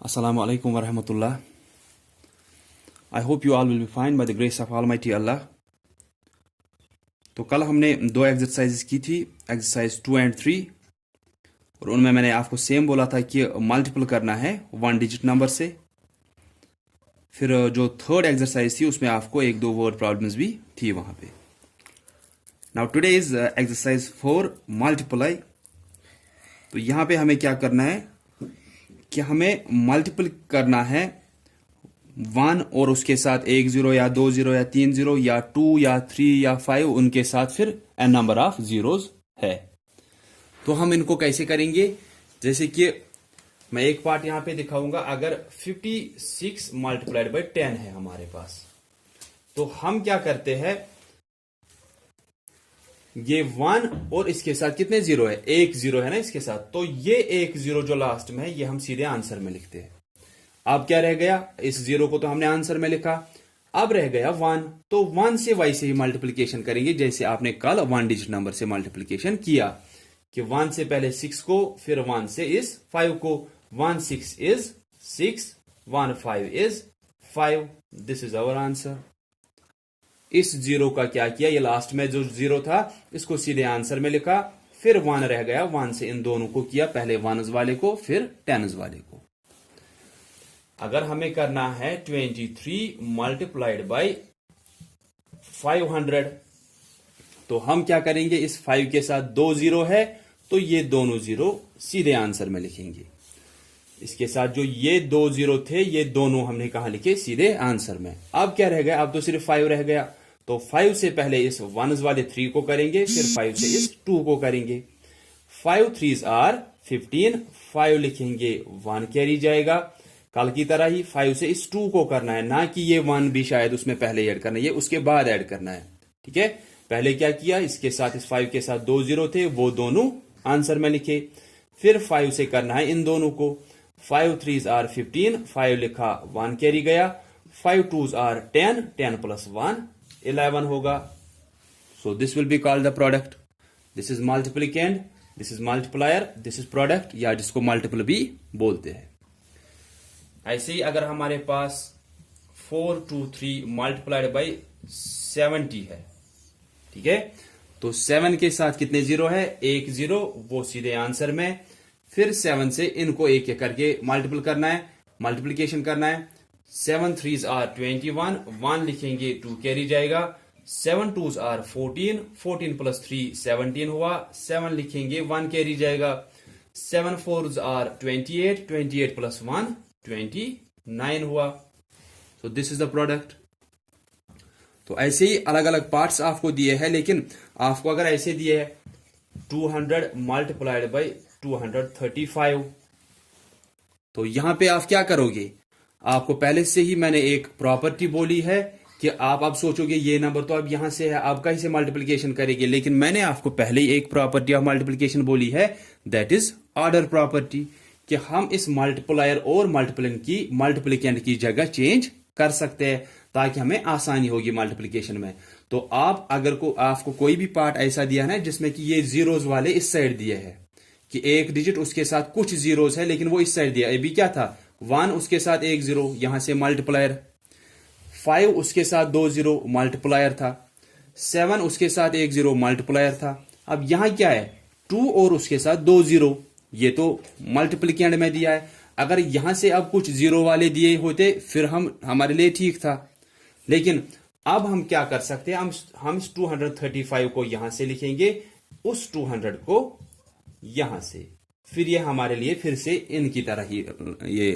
Assalamu alaikum wa rahmatullah. I hope you all will be fine by the grace of Almighty Allah. तो कल हमने दो exercises की थी, एक्सरसाइज 2 एंड 3, और उनमें मैंने आपको सेम बोला था कि मल्टीपल करना है 1 डिजिट नंबर से। फिर जो थर्ड एक्सरसाइज थी उसमें आपको एक दो वर्ड प्रॉब्लम्स भी थी वहां पे। Now today is exercise 4 multiply. तो यहां पे हमें क्या करना है कि हमें मल्टीपल करना है 1 और उसके साथ 1 0 या 2 0 या 3 0 या 2 या 3 या 5, उनके साथ फिर n नंबर ऑफ जीरोस है। तो हम इनको कैसे करेंगे, जैसे कि मैं एक पार्ट यहां पे दिखाऊंगा। अगर 56 मल्टीप्लाइड बाई 10 है हमारे पास, तो हम क्या करते हैं, ये 1 और इसके साथ कितने जीरो है, 1 0 है ना इसके साथ, तो ये 1 0 जो लास्ट में है ये हम सीधे आंसर में लिखते हैं। अब क्या रह गया, इस जीरो को तो हमने आंसर में लिखा, अब रह गया 1, तो 1 से वैसे ही मल्टीप्लिकेशन करेंगे जैसे आपने कल 1 डिजिट नंबर से मल्टीप्लिकेशन किया, कि 1 से पहले 6 को, फिर 1 से इस 5 को। 1 6 is 6, 1 5 is 5। This is our answer. इस जीरो का क्या किया, ये लास्ट में जो जीरो था इसको सीधे आंसर में लिखा, फिर 1 रह गया, 1 से इन दोनों को किया, पहले 1s वाले को फिर 10s वाले को। अगर हमें करना है 23 मल्टीप्लाइड बाई 500, तो हम क्या करेंगे, इस 5 के साथ 2 जीरो है तो ये दोनों जीरो सीधे आंसर में लिखेंगे। इसके साथ जो ये 2 जीरो थे ये दोनों हमने कहा लिखे, सीधे आंसर में। अब क्या रह गया, अब तो सिर्फ 5 रह गया, तो 5 से पहले इस 1s वाले 3 को करेंगे, फिर 5 से इस 2 को करेंगे। 5 3s आर 15, 5 लिखेंगे, 1 कैरी जाएगा। कल की तरह ही 5 से इस 2 को करना है, ना कि ये 1 भी शायद उसमें पहले ऐड करना है, ये उसके बाद ऐड करना है। ठीक है, पहले क्या किया, इसके साथ इस 5 के साथ 2 जीरो थे, वो दोनों आंसर में लिखे, फिर 5 से करना है इन दोनों को। 5 3s आर 15, 5 लिखा, 1 कैरी गया। 5 2s आर 10, 10 प्लस 1 11 होगा। So this will be called the product. This is multiplicand, this is multiplier, this is product, या जिसको मल्टीपल भी बोलते हैं। ऐसे ही अगर हमारे पास 4 2 3 मल्टीप्लाइड बाई 70 है, ठीक है, तो 7 के साथ कितने जीरो है, 1 0, वो सीधे आंसर में। फिर 7 से इनको एक एक करके मल्टीपल करना है, मल्टीप्लिकेशन करना है। 7 3s आर 21, 1 लिखेंगे, 2 कैरी जाएगा। 7 2s आर 14, 14 प्लस 3 17 हुआ, 7 लिखेंगे, 1 कैरी जाएगा। 7 4s आर 28, 28 प्लस 1 29 हुआ। सो दिस इज द प्रोडक्ट। तो ऐसे ही अलग अलग पार्ट्स आपको दिए हैं, लेकिन आपको अगर ऐसे दिए है 200 मल्टीप्लाइड बाई 235, तो यहां पे आप क्या करोगे, आपको पहले से ही मैंने एक प्रॉपर्टी बोली है कि आप अब सोचोगे ये नंबर तो अब यहां से है, आप कैसे मल्टीप्लिकेशन करेंगे, लेकिन मैंने आपको पहले ही एक प्रॉपर्टी ऑफ मल्टीप्लिकेशन बोली है, दैट इज ऑर्डर प्रॉपर्टी, कि हम इस मल्टीप्लायर और मल्टीप्लिकेंड की जगह चेंज कर सकते हैं ताकि हमें आसानी होगी मल्टीप्लिकेशन में। तो आप अगर आपको कोई भी पार्ट ऐसा दिया है जिसमें कि ये जीरोस वाले इस साइड दिए हैं, कि एक डिजिट उसके साथ कुछ जीरोस है लेकिन वो इस साइड दिया, अभी क्या था 1 उसके साथ 1 0, यहां से मल्टीप्लायर। 5 उसके साथ 2 0 मल्टीप्लायर था। 7 उसके साथ 1 0 मल्टीप्लायर था। अब यहां क्या है, 2 और उसके साथ 2 0, ये तो मल्टीप्लिकेंड में दिया है। अगर यहां से अब कुछ जीरो वाले दिए होते फिर हमारे लिए ठीक था, लेकिन अब हम क्या कर सकते हैं, हम इस 235 को यहां से लिखेंगे, उस 200 को यहां से, फिर ये हमारे लिए फिर से इनकी तरह ही ये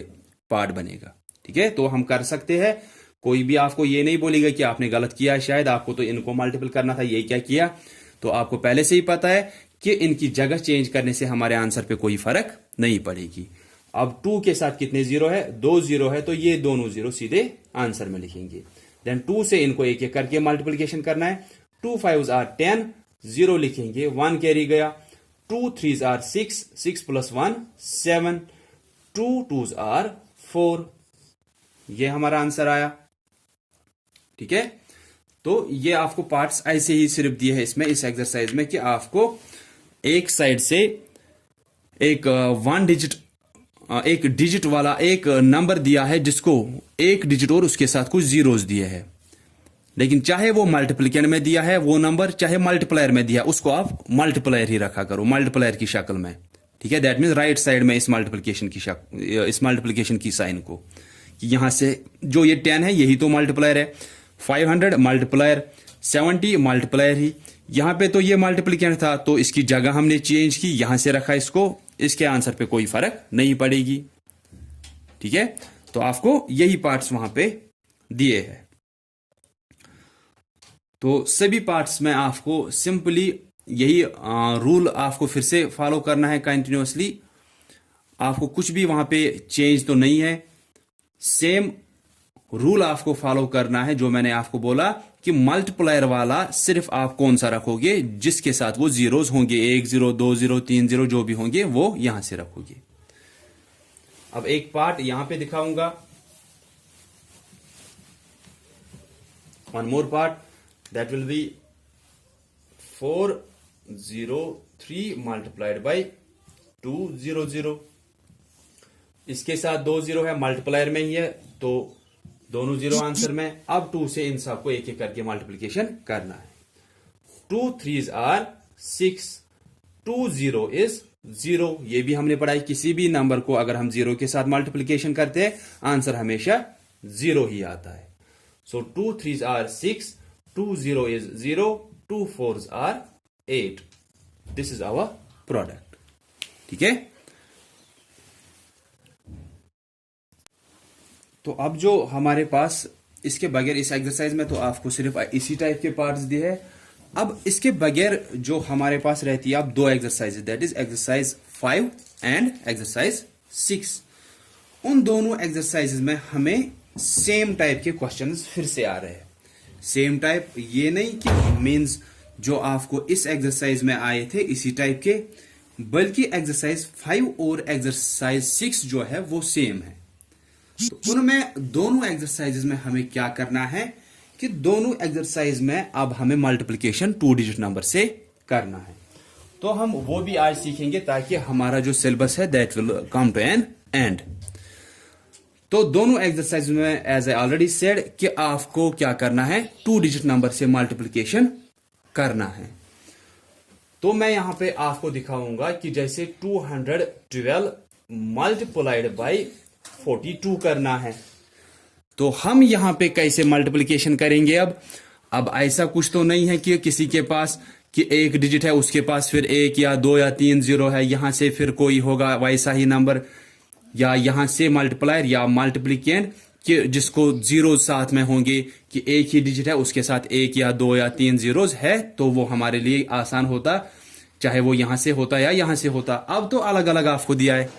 पार्ट बनेगा। ठीक है, तो हम कर सकते हैं, कोई भी आपको ये नहीं बोलेगा कि आपने गलत किया है, शायद आपको तो इनको मल्टीपल करना था, ये क्या किया। तो आपको पहले से ही पता है कि इनकी जगह चेंज करने से हमारे आंसर पे कोई फर्क नहीं पड़ेगी। अब 2 के साथ कितने जीरो है, 2 जीरो है, तो ये दोनों जीरो सीधे आंसर में लिखेंगे। देन 2 से इनको एक एक करके मल्टीप्लिकेशन करना है। 2 5s आर 10, 0 लिखेंगे, 1 कैरी गया। 2 3s are 6, 6 plus 1 7, 2 2s are 4, ये हमारा आंसर आया। ठीक है, तो ये आपको पार्ट्स ऐसे ही सिर्फ दिए हैं इसमें, इस एक्सरसाइज में, कि आपको एक साइड से एक 1 डिजिट एक डिजिट वाला एक नंबर दिया है जिसको एक डिजिट और उसके साथ कुछ जीरोस दिए हैं, लेकिन चाहे वो मल्टीप्लिकेंड में दिया है वो नंबर, चाहे मल्टीप्लायर में दिया, उसको आप मल्टीप्लायर ही रखा करो, मल्टीप्लायर की शक्ल में। ठीक है, दैट मीन्स राइट साइड में इस मल्टीप्लिकेशन की साइन को, कि यहां से जो ये 10 है यही तो मल्टीप्लायर है, 500 मल्टीप्लायर, 70 मल्टीप्लायर ही। यहां पे तो ये मल्टीप्लिकेंड था तो इसकी जगह हमने चेंज की, यहां से रखा इसको, इसके आंसर पे कोई फर्क नहीं पड़ेगी। ठीक है, तो आपको यही पार्ट्स वहां पे दिए हैं। तो सभी पार्ट्स में आपको सिंपली यही रूल आपको फिर से फॉलो करना है कंटिन्यूअसली। आपको कुछ भी वहां पे चेंज तो नहीं है, सेम रूल आपको फॉलो करना है जो मैंने आपको बोला कि मल्टीप्लायर वाला सिर्फ आप कौन सा रखोगे जिसके साथ वो जीरोस होंगे, 1 0 2 0 3 0 जो भी होंगे वो यहां से रखोगे। अब एक पार्ट यहां पे दिखाऊंगा, one more part that will be 403 multiplied by 200। इसके साथ 2 0 है, मल्टीप्लायर में ही है तो दोनों जीरो आंसर में। अब 2 से इन सबको एक एक करके मल्टीप्लिकेशन करना है। 2 3s आर 6, 2 0 इज 0। ये भी हमने पढ़ा है, किसी भी नंबर को अगर हम 0 के साथ मल्टीप्लिकेशन करते हैं आंसर हमेशा 0 ही आता है। So 2 3s are 6, 2 0 is 0, 2 4s are 8। This is our product. ठीक है, तो अब जो हमारे पास इसके बगैर इस एक्सरसाइज में तो आपको सिर्फ इसी टाइप के पार्ट्स दिए हैं। अब इसके बगैर जो हमारे पास रहती है अब दो exercise, that is exercise 5 and exercise 6। उन दोनों एक्सरसाइजेज में हमें सेम टाइप के क्वेश्चंस फिर से आ रहे हैं। सेम टाइप ये नहीं कि मींस जो आपको इस एक्सरसाइज में आए थे इसी टाइप के, बल्कि एक्सरसाइज 5 और एक्सरसाइज 6 जो है वो सेम है। तो उनमें दोनों एक्सरसाइजेज में हमें क्या करना है कि दोनों एक्सरसाइज में अब हमें मल्टीप्लिकेशन 2 डिजिट नंबर से करना है। तो हम वो भी आज सीखेंगे ताकि हमारा जो सिलेबस है that will come to an end. तो दोनों एक्सरसाइज में एज आई ऑलरेडी सेड कि आपको क्या करना है, 2 डिजिट नंबर से मल्टीप्लिकेशन करना है। तो मैं यहां पे आपको दिखाऊंगा कि जैसे 212 मल्टीप्लाइड बाई 42 करना है, तो हम यहां पे कैसे मल्टीप्लिकेशन करेंगे। अब ऐसा कुछ तो नहीं है कि किसी के पास कि एक डिजिट है उसके पास फिर 1 या 2 या 3 0 है, यहां से फिर कोई होगा वैसा ही नंबर, या यहां से मल्टीप्लायर या मल्टीप्लिकेंड कि जिसको जीरो साथ में होंगे कि एक ही डिजिट है उसके साथ 1 या 2 या 3 जीरोस है, तो वो हमारे लिए आसान होता, चाहे वो यहां से होता या यहां से होता। अब तो अलग अलग आपको दिया है,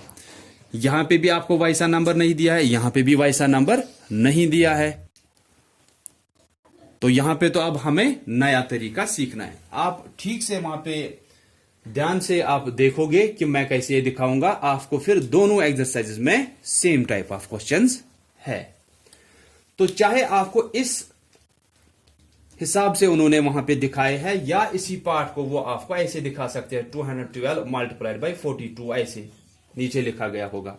यहां पे भी आपको वैसा नंबर नहीं दिया है, यहां पे भी वैसा नंबर नहीं दिया है, तो यहां पे तो अब हमें नया तरीका सीखना है। आप ठीक से वहां पे ध्यान से आप देखोगे कि मैं कैसे ये दिखाऊंगा आपको, फिर दोनों एक्सरसाइजेस में सेम टाइप ऑफ क्वेश्चंस है। तो चाहे आपको इस हिसाब से उन्होंने वहां पे दिखाए हैं या इसी पार्ट को वो आपको ऐसे दिखा सकते हैं, 212 मल्टीप्लाइड बाई 42 ऐसे नीचे लिखा गया होगा।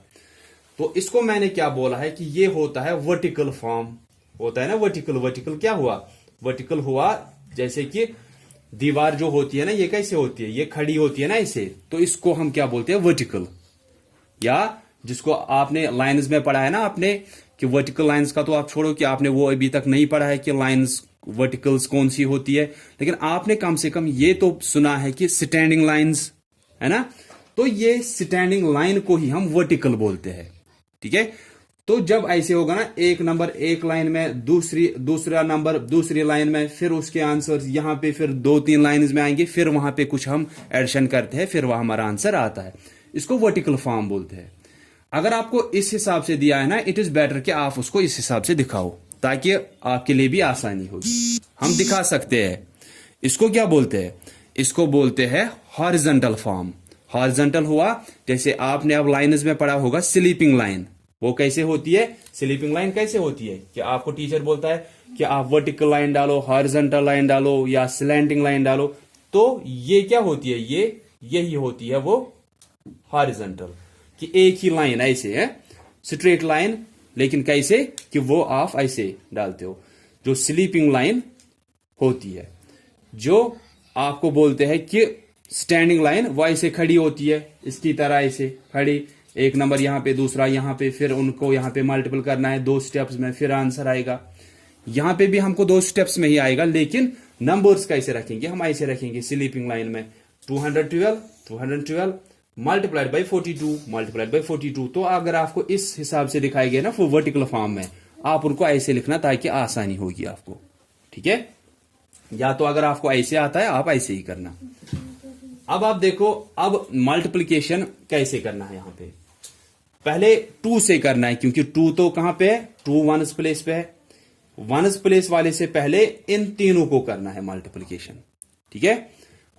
तो इसको मैंने क्या बोला है कि ये होता है वर्टिकल फॉर्म, होता है ना वर्टिकल। वर्टिकल क्या हुआ, वर्टिकल हुआ जैसे कि दीवार जो होती है ना ये कैसे होती है, ये खड़ी होती है ना ऐसे, तो इसको हम क्या बोलते हैं वर्टिकल। या जिसको आपने लाइंस में पढ़ा है ना आपने कि वर्टिकल लाइंस का तो आप छोड़ो कि आपने वो अभी तक नहीं पढ़ा है कि लाइंस वर्टिकल्स कौन सी होती है, लेकिन आपने कम से कम ये तो सुना है कि स्टैंडिंग लाइंस है ना, तो ये स्टैंडिंग लाइन को ही हम वर्टिकल बोलते हैं। ठीक है, तो जब ऐसे होगा ना एक नंबर एक लाइन में, दूसरा नंबर दूसरी लाइन में, फिर उसके आंसर यहां पे फिर 2-3 लाइंस में आएंगे, फिर वहां पे कुछ हम एडिशन करते हैं, फिर वह हमारा आंसर आता है, इसको वर्टिकल फॉर्म बोलते हैं। अगर आपको इस हिसाब से दिया है ना, इट इज बेटर कि आप उसको इस हिसाब से दिखाओ ताकि आपके लिए भी आसानी होगी। हम दिखा सकते हैं, इसको क्या बोलते हैं, इसको बोलते हैं हॉरिजॉन्टल फॉर्म। हॉरिजॉन्टल हुआ जैसे आपने अब लाइन्स में पढ़ा होगा स्लीपिंग लाइन, वो कैसे होती है, स्लीपिंग लाइन कैसे होती है कि आपको टीचर बोलता है कि आप वर्टिकल लाइन डालो, हॉरिजॉन्टल लाइन डालो या स्लैंटिंग लाइन डालो, तो ये क्या होती है, ये यही होती है वो हॉरिजॉन्टल। कि एक ही लाइन ऐसे है, स्ट्रेट लाइन, लेकिन कैसे कि वो आप ऐसे डालते हो, जो स्लीपिंग लाइन होती है, जो आपको बोलते हैं कि स्टैंडिंग लाइन, वो ऐसे खड़ी होती है, इसकी तरह ऐसे खड़ी, एक नंबर यहां पे, दूसरा यहां पे, फिर उनको यहां पे मल्टीपल करना है 2 स्टेप्स में, फिर आंसर आएगा। यहां पे भी हमको 2 स्टेप्स में ही आएगा, लेकिन नंबर्स कैसे रखेंगे, हम ऐसे रखेंगे स्लीपिंग लाइन में 212 मल्टीप्लाइड बाई 42 तो अगर आपको इस हिसाब से दिखाई गए ना वो वर्टिकल फॉर्म में, आप उनको ऐसे लिखना ताकि आसानी होगी आपको, ठीक है। या तो अगर आपको ऐसे आता है आप ऐसे ही करना। अब आप देखो, अब मल्टीप्लिकेशन कैसे करना है। यहां पे पहले 2 से करना है, क्योंकि 2 तो कहां पे है, 2 वंस प्लेस पे है। वंस प्लेस वाले से पहले इन तीनों को करना है मल्टीप्लिकेशन, ठीक है।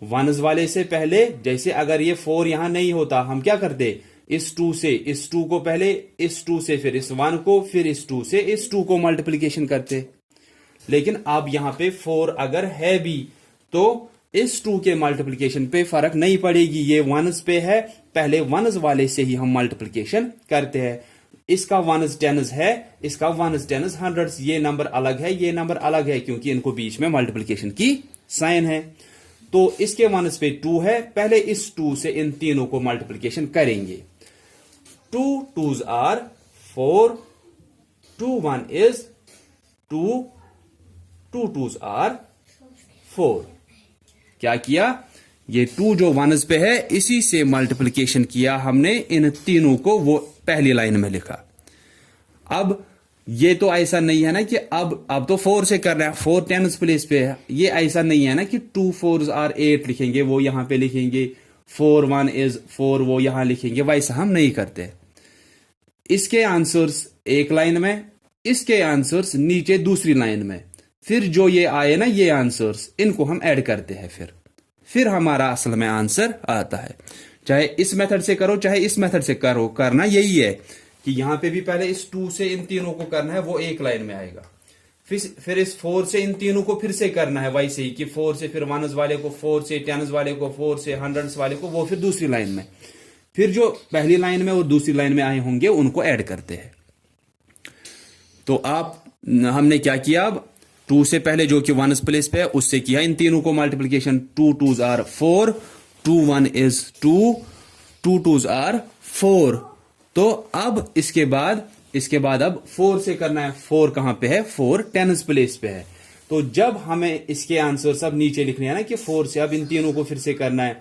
वंस वाले से पहले, जैसे अगर ये 4 यहां नहीं होता, हम क्या करते, इस 2 से इस 2 को पहले, इस 2 से फिर इस 1 को, फिर इस 2 से इस 2 को मल्टीप्लिकेशन करते। लेकिन अब यहां पे 4 अगर है भी तो इस 2 के मल्टीप्लिकेशन पे फर्क नहीं पड़ेगी, ये वंस पे है, पहले वंस वाले से ही हम मल्टीप्लिकेशन करते हैं। इसका वंस टेन्स है, इसका वंस टेन्स हंड्रेड्स, ये नंबर अलग है, ये नंबर अलग है, क्योंकि इनको बीच में मल्टीप्लिकेशन की साइन है। तो इसके वंस पे 2 है, पहले इस 2 से इन तीनों को मल्टीप्लिकेशन करेंगे। 2 2s are 4, 2 1 is 2, 2 2s are 4। क्या किया, ये 2 जो वंस पे है इसी से मल्टीप्लिकेशन किया हमने इन तीनों को, वो पहली लाइन में लिखा। अब ये तो ऐसा नहीं है ना कि अब तो 4 से कर रहे हैं, 4 टेंस प्लेस पे है, ये ऐसा नहीं है ना कि 2 4s are 8 लिखेंगे, वो यहां पे लिखेंगे, 4 1 is 4 वो यहां लिखेंगे, वैसा हम नहीं करते। इसके आंसर्स एक लाइन में, इसके आंसर्स नीचे दूसरी लाइन में, फिर जो ये आए ना ये आंसर्स, इनको हम ऐड करते हैं, फिर हमारा असल में आंसर आता है। चाहे इस मेथड से करो चाहे इस मेथड से करो, करना यही है कि यहां पे भी पहले इस 2 से इन तीनों को करना है, वो एक लाइन में आएगा, फिर इस 4 से इन तीनों को फिर से करना है वैसे ही, कि 4 से फिर वंस वाले को, 4 से टेन्स वाले को, 4 से हंड्रेड्स वाले को, वो फिर दूसरी लाइन में, फिर जो पहली लाइन में और दूसरी लाइन में आए होंगे उनको ऐड करते हैं। तो आप, हमने क्या किया, अब 2 से पहले जो कि वंस प्लेस पे है उससे किया इन तीनों को multiplication, 2 2s are 4, 2 1 is 2, 2 2s are 4। तो अब इसके बाद अब 4 से करना है, 4 कहां पे है, 4 टेंस प्लेस पे है। तो जब हमें इसके आंसर सब नीचे लिखने हैं ना कि 4 से अब इन तीनों को फिर से करना है,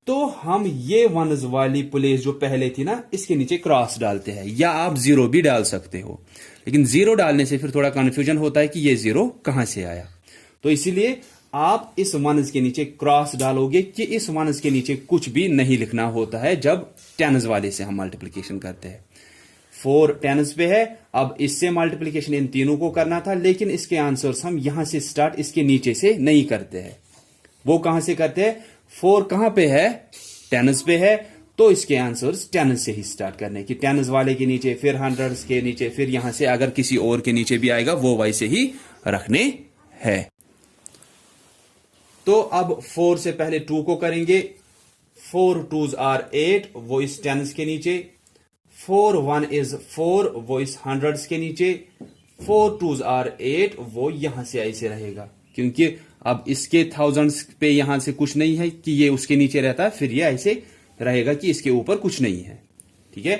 तो हम ये वंस वाली प्लेस जो पहले थी ना इसके नीचे क्रॉस डालते हैं, या आप 0 भी डाल सकते हो, लेकिन 0 डालने से फिर थोड़ा कंफ्यूजन होता है कि ये 0 कहां से आया। तो इसीलिए आप इस वंस के नीचे क्रॉस डालोगे कि इस वंस के नीचे कुछ भी नहीं लिखना होता है जब टेंस वाले से हम मल्टीप्लिकेशन करते हैं। 4 टेंस पे है, अब इससे मल्टीप्लिकेशन इन तीनों को करना था, लेकिन इसके आंसर्स हम यहां से स्टार्ट इसके नीचे से नहीं करते हैं। वो कहां से करते हैं, 4 कहां पे है, टेंस पे है, तो इसके आंसर्स टेंस से ही स्टार्ट करने की, टेंस वाले के नीचे, फिर हंड्रेड्स के नीचे, फिर यहां से अगर किसी और के नीचे भी आएगा वो वैसे ही रखने हैं। तो अब 4 से पहले 2 को करेंगे, 4 2s are 8 वो इस टेंस के नीचे, 4 1 is 4 वो इस हंड्रेड्स के नीचे, 4 2s are 8 वो यहां से ऐसे रहेगा, क्योंकि अब इसके थाउजेंड्स पे यहां से कुछ नहीं है कि ये उसके नीचे रहता है, फिर ये ऐसे रहेगा कि इसके ऊपर कुछ नहीं है। ठीक है,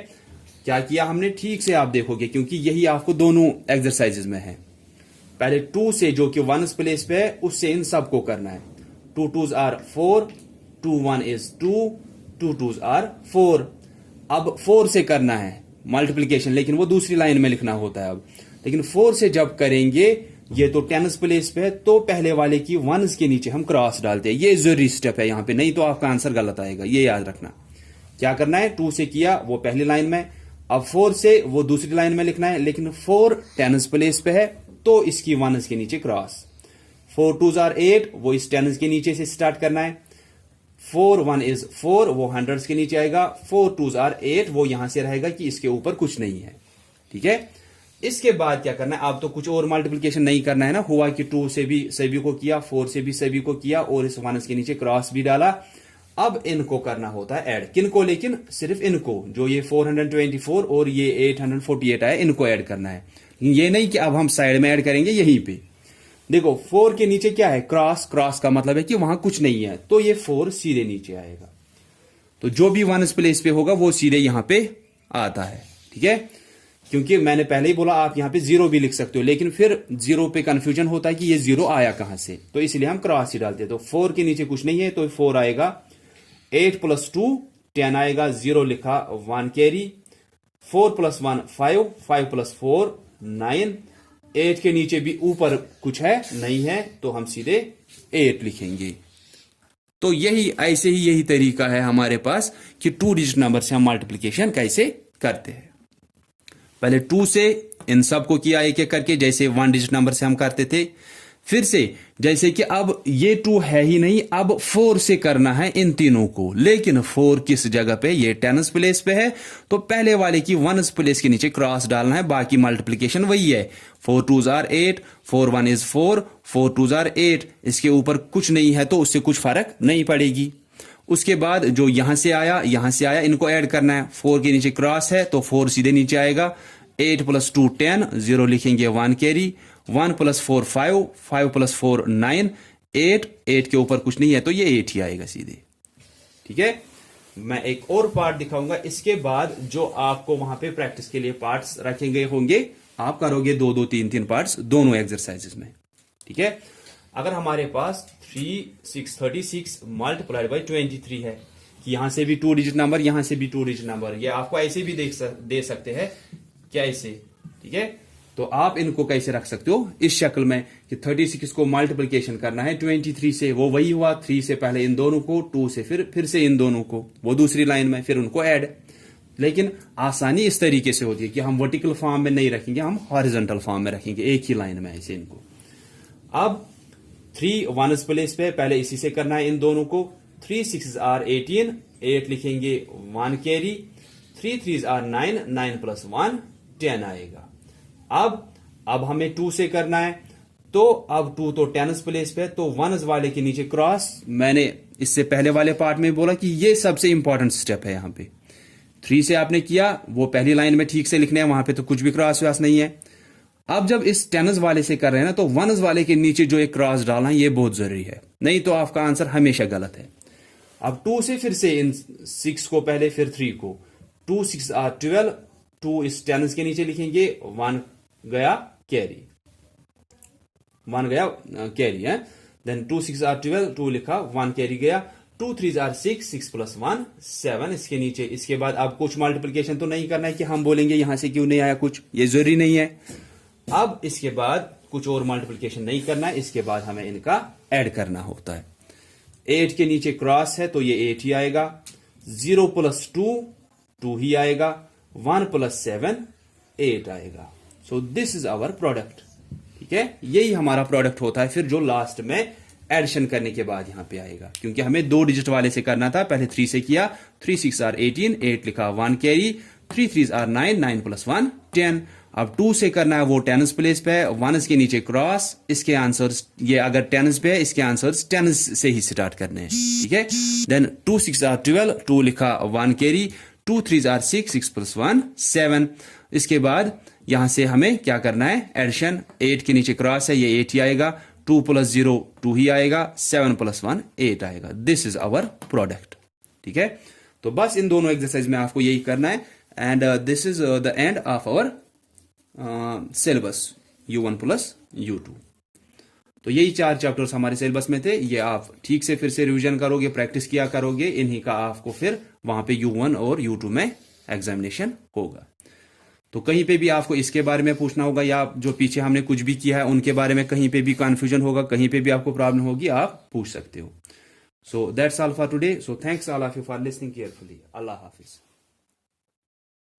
क्या किया हमने, ठीक से आप देखोगे, क्योंकि यही आपको दोनों एक्सरसाइजेज में है। पहले 2 से जो कि वंस प्लेस पे है उससे इन सबको करना है, 2 2s are 4, 2 1 is 2, 2 2s are 4। अब 4 से करना है मल्टीप्लिकेशन, लेकिन वो दूसरी लाइन में लिखना होता है अब, लेकिन 4 से जब करेंगे, ये तो टेंस प्लेस पे है, तो पहले वाले की वंस के नीचे हम क्रॉस डालते हैं, ये जरूरी स्टेप है यहां पे, नहीं तो आपका आंसर गलत आएगा, ये याद रखना। क्या करना है, 2 से किया वो पहली लाइन में, अब 4 से वो दूसरी लाइन में लिखना है, लेकिन 4 टेंस प्लेस पे है तो इसकी वंस के नीचे क्रॉस, 4 2s are 8 वो इस टेंस के नीचे से स्टार्ट करना है, 4 1 is 4 वो हंड्रेड्स के नीचे आएगा, 4 2s are 8 वो यहां से रहेगा कि इसके ऊपर कुछ नहीं है। ठीक है, इसके बाद क्या करना है, आप तो कुछ और मल्टीप्लिकेशन नहीं करना है ना, हुआ कि 2 से भी सभी को किया, 4 से भी सभी को किया और इस वंस के नीचे क्रॉस भी डाला। अब इनको करना होता है ऐड, किनको, लेकिन सिर्फ इनको, जो ये 424 और ये 848 है, इनको ऐड करना है। ये नहीं कि अब हम साइड में ऐड करेंगे यहीं पे। देखो 4 के नीचे क्या है, क्रॉस, क्रॉस का मतलब है कि वहां कुछ नहीं है, तो ये 4 सीधे नीचे आएगा। तो जो भी वंस प्लेस पे होगा वो सीधे यहां पे आता है, ठीक है। क्योंकि मैंने पहले ही बोला आप यहां पे 0 भी लिख सकते हो, लेकिन फिर 0 पे कंफ्यूजन होता है कि ये 0 आया कहां से, तो इसलिए हम क्रॉस ही डालते हैं। तो 4 के नीचे कुछ नहीं है, तो 4 आएगा। 8 + 2 10 आएगा, 0 लिखा, 1 कैरी। 4 + 1 5, 5 + 4 9। 8 के नीचे भी ऊपर कुछ है नहीं है, तो हम सीधे 8 लिखेंगे। तो यही ऐसे ही यही तरीका है हमारे पास कि 2 डिजिट नंबर से हम मल्टीप्लिकेशन कैसे करते हैं। पहले 2 से इन सबको किया एक एक करके, जैसे 1 डिजिट नंबर से हम करते थे। फिर से जैसे कि अब ये 2 है ही नहीं, अब 4 से करना है इन तीनों को, लेकिन 4 किस जगह पे, ये 10th प्लेस पे है, तो पहले वाले की 1st प्लेस के नीचे क्रॉस डालना है, बाकी मल्टीप्लिकेशन वही है। 4 2s are 8, 4 1 is 4, 4 2s are 8, इसके ऊपर कुछ नहीं है तो उससे कुछ फर्क नहीं पड़ेगी। उसके बाद जो यहां से आया इनको ऐड करना है। 4 के नीचे क्रॉस है तो 4 सीधे नीचे आएगा। 8 + 2 10, 0 लिखेंगे, 1 कैरी। 1 + 4 5, 5 + 4 9, 8 के ऊपर कुछ नहीं है तो ये 8 ही आएगा सीधे, ठीक है। मैं एक और पार्ट दिखाऊंगा, इसके बाद जो आपको वहां पे प्रैक्टिस के लिए पार्ट्स रखे गए होंगे, आप करोगे 2-2 3-3 पार्ट्स दोनों एक्सरसाइजेस में, ठीक है। अगर हमारे पास 3636 × 23 है, कि यहां से भी 2 डिजिट नंबर, यहां से भी 2 डिजिट नंबर, ये आपको ऐसे भी दे सकते हैं, क्या ऐसे, ठीक है। तो आप इनको कैसे रख सकते हो इस शक्ल में कि 36 को मल्टीप्लिकेशन करना है 23 से, वो वही हुआ, 3 से पहले इन दोनों को, 2 से फिर से इन दोनों को, वो दूसरी लाइन में, फिर उनको ऐड। लेकिन आसानी इस तरीके से होती है कि हम वर्टिकल फॉर्म में नहीं रखेंगे, हम हॉरिजॉन्टल फॉर्म में रखेंगे, एक ही लाइन में ऐसे इनको। अब 3 1st प्लेस पे, पहले इसी से करना है इन दोनों को। 3 6s are 18, 8 लिखेंगे, 1 कैरी। 3 3s are 9, 9 + 1 10 आएगा। अब हमें 2 से करना है, तो अब 2 तो 10th प्लेस पे, तो 1s वाले के नीचे क्रॉस। मैंने इससे पहले वाले पार्ट में बोला कि ये सबसे इंपॉर्टेंट स्टेप है। यहां पे 3 से आपने किया, वो पहली लाइन में ठीक से लिखने हैं, वहां पे तो कुछ भी क्रॉस व्यास नहीं है। अब जब इस 10th वाले से कर रहे हैं ना, तो 1s वाले के नीचे जो एक क्रॉस डालना है, ये बहुत जरूरी है, नहीं तो आपका आंसर हमेशा गलत है। अब 2 से फिर से इन 6 को पहले, फिर 3 को। 2 6 are 12, 2 इस 10th के नीचे लिखेंगे, 1 गया कैरी, 1 गया कैरी है। देन 2 6 are 12, 2 लिखा, 1 कैरी गया। 2 3s are 6, 6 + 1 7 इसके नीचे। इसके बाद अब कुछ मल्टीप्लिकेशन तो नहीं करना है कि हम बोलेंगे यहां से क्यों नहीं आया कुछ, ये जरूरी नहीं है। अब इसके बाद कुछ और मल्टीप्लिकेशन नहीं करना है, इसके बाद हमें इनका ऐड करना होता है। 8 के नीचे क्रॉस है तो ये 8 ही आएगा। 0 + 2 2 ही आएगा। 1 + 7 8 आएगा। So this is our product, ठीक है। यही हमारा प्रोडक्ट होता है फिर जो लास्ट में एडिशन करने के बाद यहां पे आएगा, क्योंकि हमें 2 डिजिट वाले से करना था। पहले 3 से किया, 3 6 are 18, 8 लिखा, 1 कैरी। 3 3s are 9, 9 + 1 10। अब 2 से करना है, वो 10th प्लेस पे है, 1s के नीचे क्रॉस। इसके आंसर्स, ये अगर 10s पे है, इसके आंसर्स 10s से ही स्टार्ट करने हैं, ठीक है। देन 2 6 are 12, 2 लिखा, 1 कैरी। 2 3s are 6, 6 + 1 7। इसके बाद यहां से हमें क्या करना है, एडिशन। 8 के नीचे क्रॉस है, ये 8 ही आएगा। 2 + 0 2 ही आएगा। 7 + 1 8 आएगा। दिस इज आवर प्रोडक्ट, ठीक है। तो बस इन दोनों एक्सरसाइज में आपको यही करना है, and this is the end of our syllabus U1 + U2। तो यही 4 चैप्टर्स हमारे सिलेबस में थे। ये आप ठीक से फिर से रिवीजन करोगे, प्रैक्टिस किया करोगे, इन्हीं का आपको फिर वहां पे U1 और U2 में एग्जामिनेशन होगा। तो कहीं पे भी आपको इसके बारे में पूछना होगा, या जो पीछे हमने कुछ भी किया है उनके बारे में कहीं पे भी कंफ्यूजन होगा, कहीं पे भी आपको प्रॉब्लम होगी, आप पूछ सकते हो। So that's all for today. So thanks all of you for listening carefully. Allah Hafiz.